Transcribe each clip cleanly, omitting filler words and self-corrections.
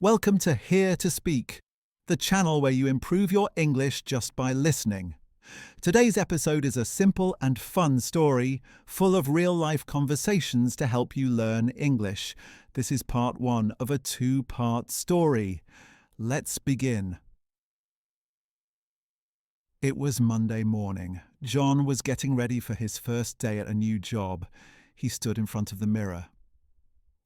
Welcome to Here to Speak, the channel where you improve your English just by listening. Today's episode is a simple and fun story full of real-life conversations to help you learn English. This is part one of a two-part story. Let's begin. It was Monday morning. John was getting ready for his first day at a new job. He stood in front of the mirror.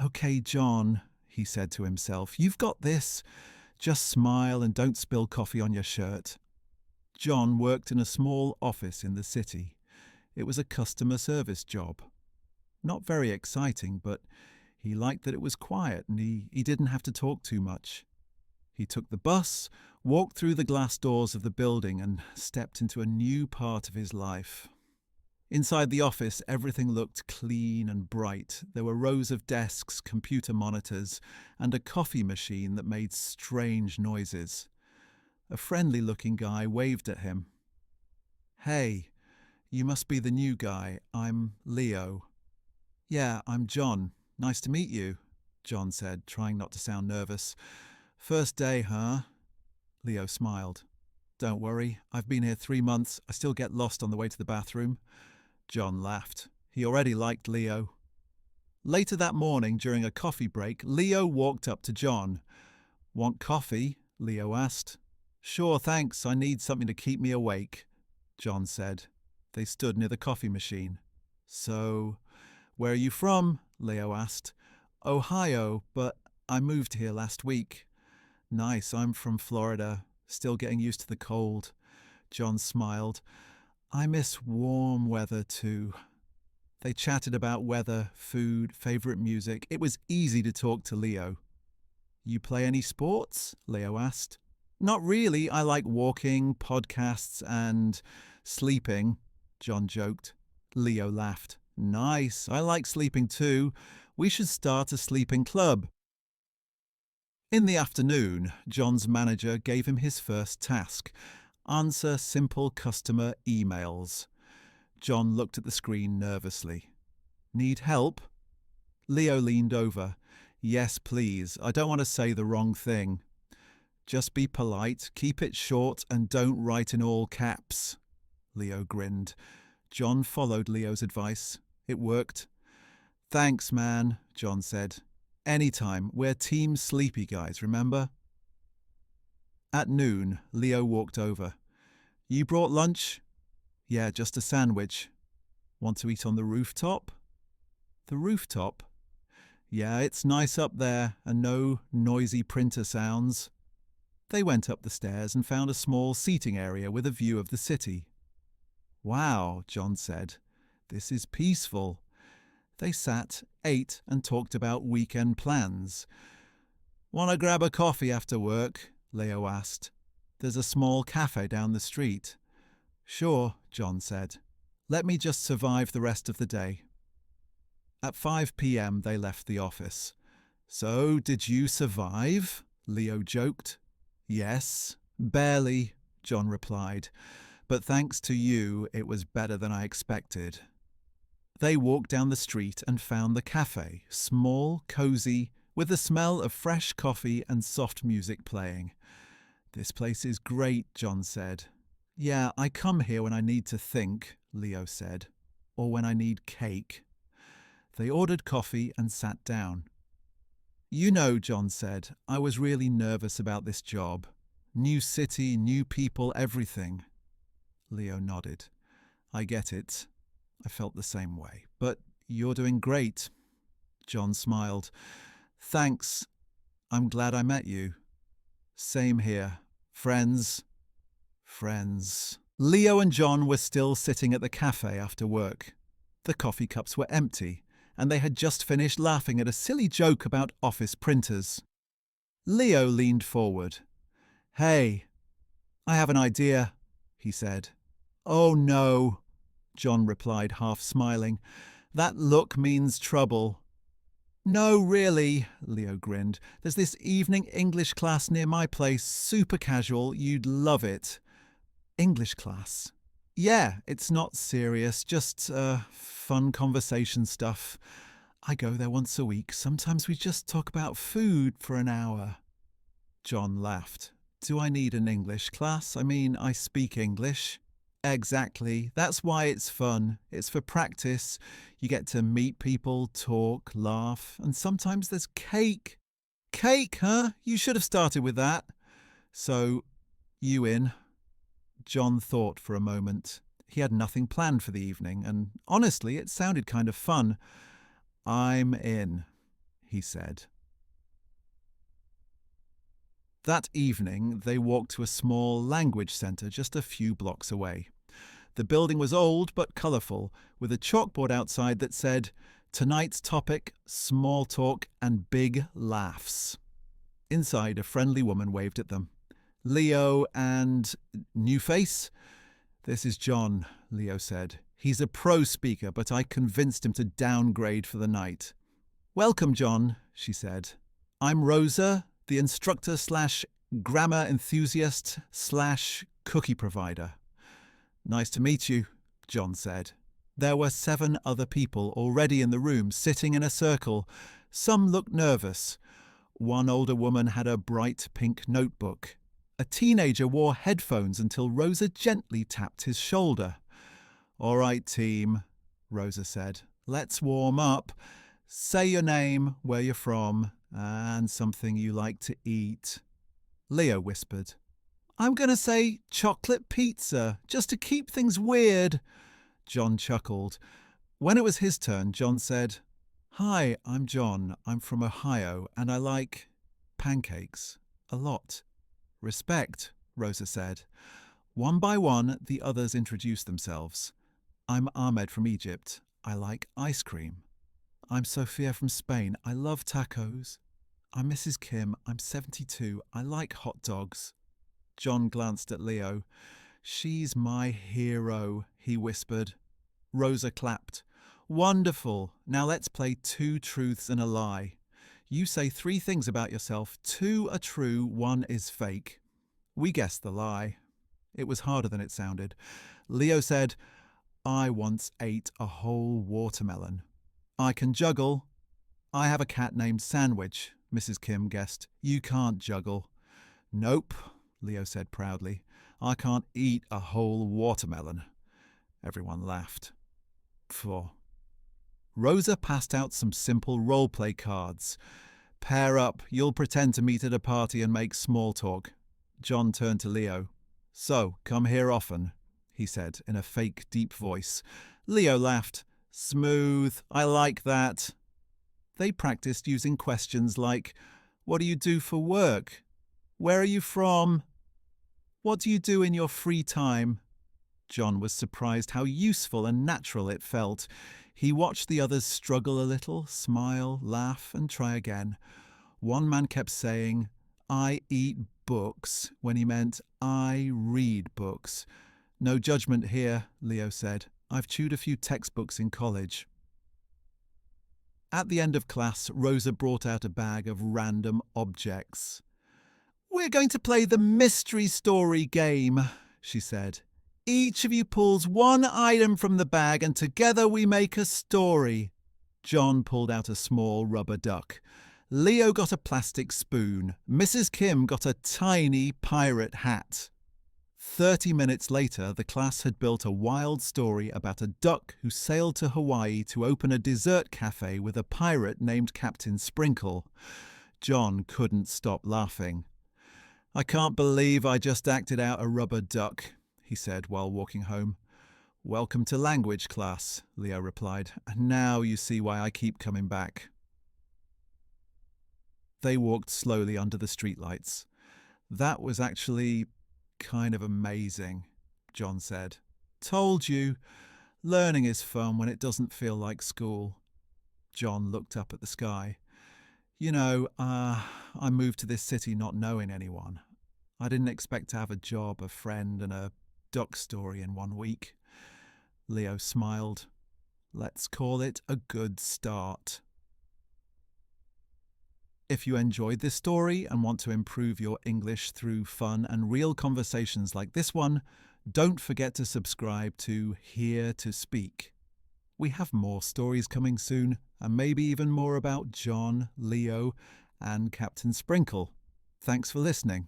"Okay, John," he said to himself, "you've got this. Just smile and don't spill coffee on your shirt." John worked in a small office in the city. It was a customer service job. Not very exciting, but he liked that it was quiet and he didn't have to talk too much. He took the bus, walked through the glass doors of the building and stepped into a new part of his life. Inside the office, everything looked clean and bright. There were rows of desks, computer monitors, and a coffee machine that made strange noises. A friendly-looking guy waved at him. "Hey, you must be the new guy. I'm Leo." "Yeah, I'm John. Nice to meet you," John said, trying not to sound nervous. "First day, huh?" Leo smiled. "Don't worry, I've been here 3 months. I still get lost on the way to the bathroom." John laughed. He already liked Leo. Later that morning, during a coffee break, Leo walked up to John. "Want coffee?" Leo asked. "Sure, thanks. I need something to keep me awake," John said. They stood near the coffee machine. "So, where are you from?" Leo asked. "Ohio, but I moved here last week." "Nice, I'm from Florida. Still getting used to the cold." John smiled. "I miss warm weather too." They chatted about weather, food, favorite music. It was easy to talk to Leo. "You play any sports?" Leo asked. "Not really. I like walking, podcasts, and sleeping," John joked. Leo laughed. "Nice. I like sleeping too. We should start a sleeping club." In the afternoon, John's manager gave him his first task: answer simple customer emails. John looked at the screen nervously. "Need help?" Leo leaned over. "Yes, please. I don't want to say the wrong thing." "Just be polite, keep it short, and don't write in all caps." Leo grinned. John followed Leo's advice. It worked. "Thanks, man," John said. "Anytime. We're Team Sleepy Guys, remember?" At noon, Leo walked over. "You brought lunch?" "Yeah, just a sandwich." "Want to eat on the rooftop?" "The rooftop?" "Yeah, it's nice up there and no noisy printer sounds." They went up the stairs and found a small seating area with a view of the city. "Wow," John said. "This is peaceful." They sat, ate, and talked about weekend plans. "Want to grab a coffee after work?" Leo asked. "There's a small cafe down the street." "Sure," John said. "Let me just survive the rest of the day." At 5 p.m. they left the office. "So, did you survive?" Leo joked. "Yes, barely," John replied. "But thanks to you, it was better than I expected." They walked down the street and found the cafe, small, cozy, with the smell of fresh coffee and soft music playing. "This place is great," John said. "Yeah, I come here when I need to think," Leo said, "or when I need cake." They ordered coffee and sat down. "You know," John said, "I was really nervous about this job. New city, new people, everything." Leo nodded. "I get it. I felt the same way. But you're doing great." John smiled. "Thanks. I'm glad I met you." "Same here. Friends." Friends. Leo and John were still sitting at the cafe after work. The coffee cups were empty, and they had just finished laughing at a silly joke about office printers. Leo leaned forward. "Hey, I have an idea," he said. "Oh no," John replied, half smiling. "That look means trouble." "No, really," Leo grinned. "There's this evening English class near my place, super casual. You'd love it." "English class?" "Yeah, it's not serious, just fun conversation stuff. I go there once a week. Sometimes we just talk about food for an hour." John laughed. Do I need an English class? I mean, I speak English. Exactly. That's why it's fun. It's for practice. You get to meet people, talk, laugh, and sometimes there's cake. Cake, huh? You should have started with that. So, you in? John thought for a moment. He had nothing planned for the evening, and honestly, it sounded kind of fun. I'm in, he said. That evening, they walked to a small language centre just a few blocks away. The building was old but colourful, with a chalkboard outside that said, "Tonight's topic, small talk and big laughs." Inside, a friendly woman waved at them. "Leo and new face?" "This is John," Leo said. "He's a pro speaker, but I convinced him to downgrade for the night." "Welcome, John," she said. "I'm Rosa, the instructor/grammar enthusiast/cookie provider." "Nice to meet you," John said. There were 7 other people already in the room, sitting in a circle. Some looked nervous. One older woman had a bright pink notebook. A teenager wore headphones until Rosa gently tapped his shoulder. "All right, team," Rosa said. "Let's warm up. Say your name, where you're from, and something you like to eat." Leo whispered. "I'm going to say chocolate pizza, just to keep things weird." John chuckled. When it was his turn, John said, "Hi, I'm John. I'm from Ohio, and I like pancakes a lot." "Respect," Rosa said. One by one, the others introduced themselves. "I'm Ahmed from Egypt. I like ice cream." "I'm Sophia from Spain. I love tacos." "I'm Mrs. Kim. I'm 72. I like hot dogs." John glanced at Leo. "She's my hero," he whispered. Rosa clapped. "Wonderful. Now let's play 2 truths and a lie. You say 3 things about yourself. 2 are true, 1 is fake." We guessed the lie. It was harder than it sounded. Leo said, "I once ate a whole watermelon." "I can juggle." "I have a cat named Sandwich," Mrs. Kim guessed. "You can't juggle." "Nope," Leo said proudly. "I can't eat a whole watermelon." Everyone laughed. Phew. Rosa passed out some simple role-play cards. "Pair up. You'll pretend to meet at a party and make small talk." John turned to Leo. "So, come here often," he said in a fake deep voice. Leo laughed. "Smooth. I like that." They practiced using questions like, "What do you do for work? Where are you from? What do you do in your free time?" John was surprised how useful and natural it felt. He watched the others struggle a little, smile, laugh, and try again. One man kept saying, "I eat books," when he meant, "I read books." "No judgment here," Leo said. "I've chewed a few textbooks in college." At the end of class, Rosa brought out a bag of random objects. "We're going to play the mystery story game," she said. "Each of you pulls 1 item from the bag and together we make a story." John pulled out a small rubber duck. Leo got a plastic spoon. Mrs. Kim got a tiny pirate hat. 30 minutes later, the class had built a wild story about a duck who sailed to Hawaii to open a dessert cafe with a pirate named Captain Sprinkle. John couldn't stop laughing. "I can't believe I just acted out a rubber duck," he said while walking home. "Welcome to language class," Leo replied. "Now you see why I keep coming back." They walked slowly under the streetlights. "That was actually kind of amazing," John said. "Told you. Learning is fun when it doesn't feel like school." John looked up at the sky. "You know, I moved to this city not knowing anyone. I didn't expect to have a job, a friend, and a duck story in 1 week." Leo smiled. "Let's call it a good start." If you enjoyed this story and want to improve your English through fun and real conversations like this one, don't forget to subscribe to Here to Speak. We have more stories coming soon, and maybe even more about John, Leo, and Captain Sprinkle. Thanks for listening.